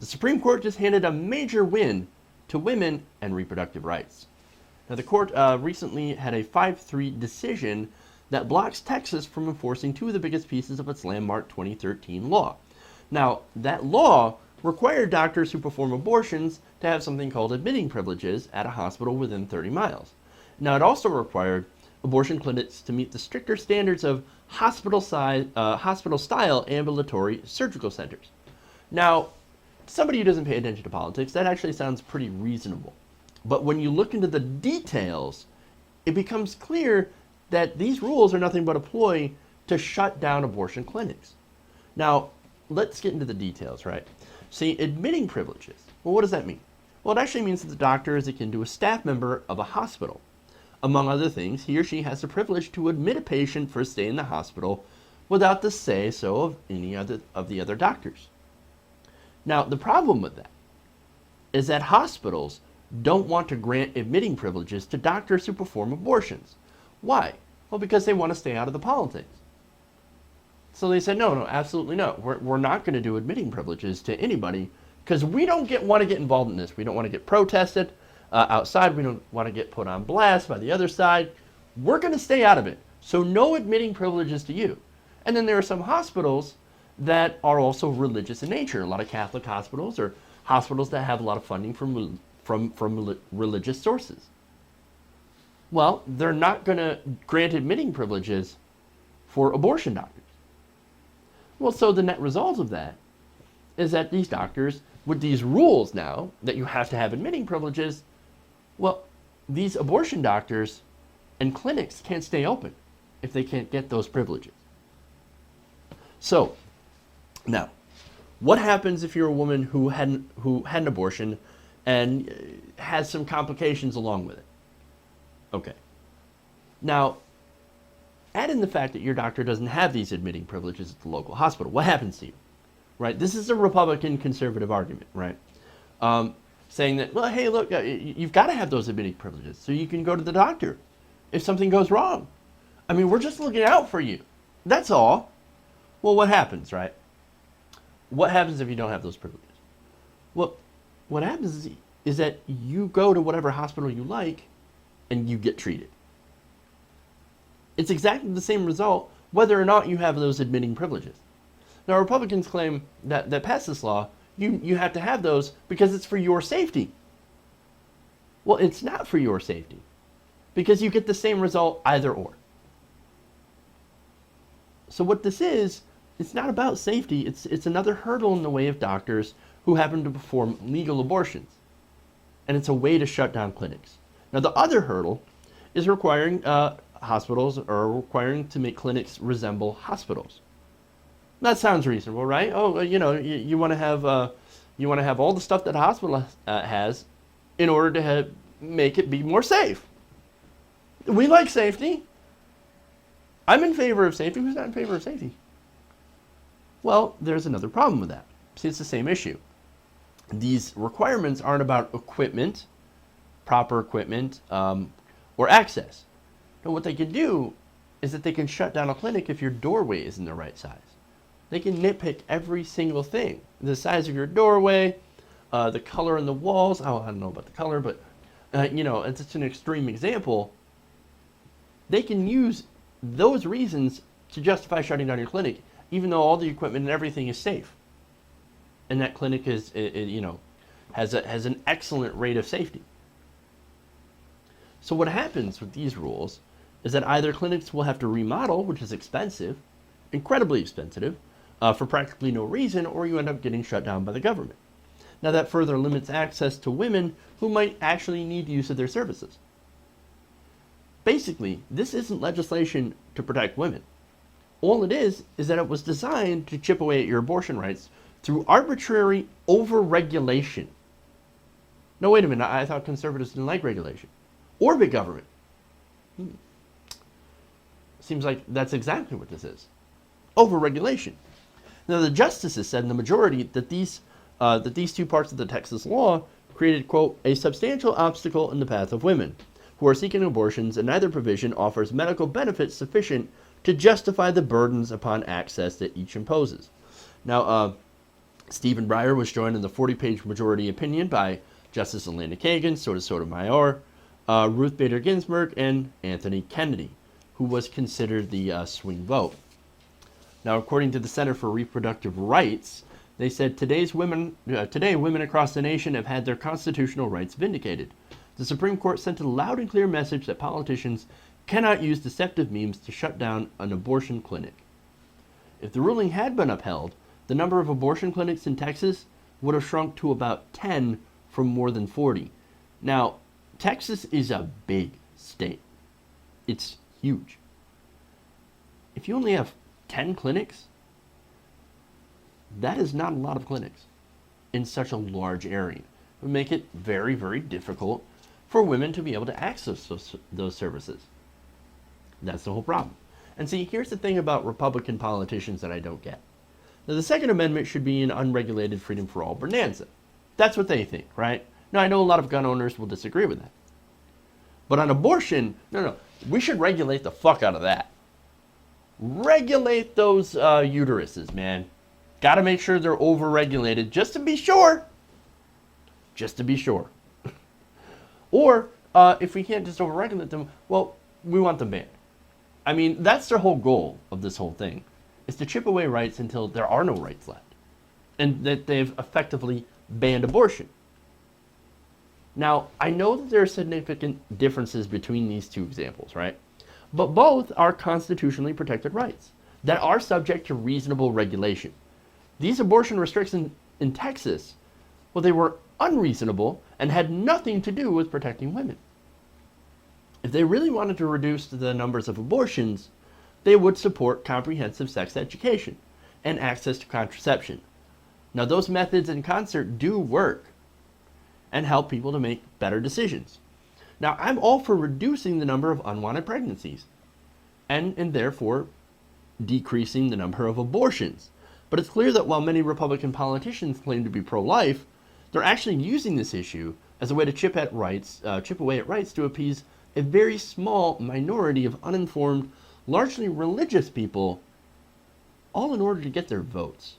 The Supreme Court just handed a major win to women and reproductive rights. Now, the court recently had a 5-3 decision that blocks Texas from enforcing two of the biggest pieces of its landmark 2013 law. Now, that law required doctors who perform abortions to have something called admitting privileges at a hospital within 30 miles. Now, it also required abortion clinics to meet the stricter standards of hospital-style ambulatory surgical centers. Now, somebody who doesn't pay attention to politics, that actually sounds pretty reasonable. But when you look into the details, it becomes clear that these rules are nothing but a ploy to shut down abortion clinics. Now, let's get into the details, right? See, admitting privileges. Well, what does that mean? Well, it actually means that the doctor is akin to a staff member of a hospital. Among other things, he or she has the privilege to admit a patient for a stay in the hospital without the say-so of any of the other doctors. Now, the problem with that is that hospitals don't want to grant admitting privileges to doctors who perform abortions. Why? Well, because they want to stay out of the politics. So they said, no, absolutely no. We're not going to do admitting privileges to anybody because we don't want to get involved in this. We don't want to get protested outside. We don't want to get put on blast by the other side. We're going to stay out of it. So no admitting privileges to you. And then there are some hospitals that are also religious in nature. A lot of Catholic hospitals or hospitals that have a lot of funding from religious sources. Well, they're not going to grant admitting privileges for abortion doctors. Well, so the net result of that is that these doctors, with these rules now that you have to have admitting privileges, well, these abortion doctors and clinics can't stay open if they can't get those privileges. So, now, what happens if you're a woman who had an abortion and has some complications along with it? Okay. Now, add in the fact that your doctor doesn't have these admitting privileges at the local hospital. What happens to you? Right? This is a Republican conservative argument, right? Saying that, well, hey, look, you've got to have those admitting privileges so you can go to the doctor if something goes wrong. I mean, we're just looking out for you. That's all. Well, what happens, right? What happens if you don't have those privileges? Well, what happens is that you go to whatever hospital you like and you get treated. It's exactly the same result whether or not you have those admitting privileges. Now, Republicans claim that pass this law, you have to have those because it's for your safety. Well, it's not for your safety because you get the same result either or. So what this is, it's not about safety. It's another hurdle in the way of doctors who happen to perform legal abortions. And it's a way to shut down clinics. Now, the other hurdle is requiring hospitals or requiring to make clinics resemble hospitals. That sounds reasonable, right? Oh, you want to have all the stuff that a hospital has in order to make it be more safe. We like safety. I'm in favor of safety. Who's not in favor of safety? Well, there's another problem with that. See, it's the same issue. These requirements aren't about equipment, proper equipment, or access. No, what they can do is that they can shut down a clinic if your doorway isn't the right size. They can nitpick every single thing. The size of your doorway, the color in the walls. Oh, I don't know about the color, but, it's just an extreme example. They can use those reasons to justify shutting down your clinic, even though all the equipment and everything is safe. And that clinic has an excellent rate of safety. So what happens with these rules is that either clinics will have to remodel, which is expensive, incredibly expensive, for practically no reason, or you end up getting shut down by the government. Now that further limits access to women who might actually need use of their services. Basically, this isn't legislation to protect women. All it is that it was designed to chip away at your abortion rights through arbitrary over-regulation. No, wait a minute, I thought conservatives didn't like regulation. Or big government. Seems like that's exactly what this is. Over-regulation. Now, the justices said in the majority that these two parts of the Texas law created, quote, a substantial obstacle in the path of women who are seeking abortions, and neither provision offers medical benefits sufficient to justify the burdens upon access that each imposes. Now, Stephen Breyer was joined in the 40-page majority opinion by Justice Elena Kagan, Sotomayor, Ruth Bader Ginsburg, and Anthony Kennedy, who was considered the swing vote. Now, according to the Center for Reproductive Rights, they said today women across the nation have had their constitutional rights vindicated. The Supreme Court sent a loud and clear message that politicians cannot use deceptive means to shut down an abortion clinic. If the ruling had been upheld, the number of abortion clinics in Texas would have shrunk to about 10 from more than 40. Now, Texas is a big state. It's huge. If you only have 10 clinics, that is not a lot of clinics in such a large area. It would make it very, very difficult for women to be able to access those services. That's the whole problem. And see, here's the thing about Republican politicians that I don't get. Now, the Second Amendment should be an unregulated freedom for all bonanza. That's what they think, right? Now, I know a lot of gun owners will disagree with that. But on abortion, no, we should regulate the fuck out of that. Regulate those uteruses, man. Got to make sure they're over-regulated just to be sure. Just to be sure. Or, if we can't just over-regulate them, well, we want them banned. I mean, that's their whole goal of this whole thing, is to chip away rights until there are no rights left. And that they've effectively banned abortion. Now, I know that there are significant differences between these two examples, right? But both are constitutionally protected rights that are subject to reasonable regulation. These abortion restrictions in Texas, well, they were unreasonable and had nothing to do with protecting women. If they really wanted to reduce the numbers of abortions, they would support comprehensive sex education and access to contraception. Now, those methods in concert do work and help people to make better decisions. Now, I'm all for reducing the number of unwanted pregnancies and therefore decreasing the number of abortions. But it's clear that while many Republican politicians claim to be pro-life, they're actually using this issue as a way to chip away at rights to appease a very small minority of uninformed, largely religious people, all in order to get their votes.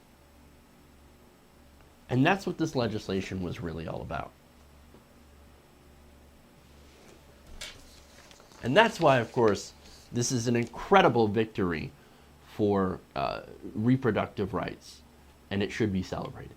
And that's what this legislation was really all about. And that's why, of course, this is an incredible victory for reproductive rights, and it should be celebrated.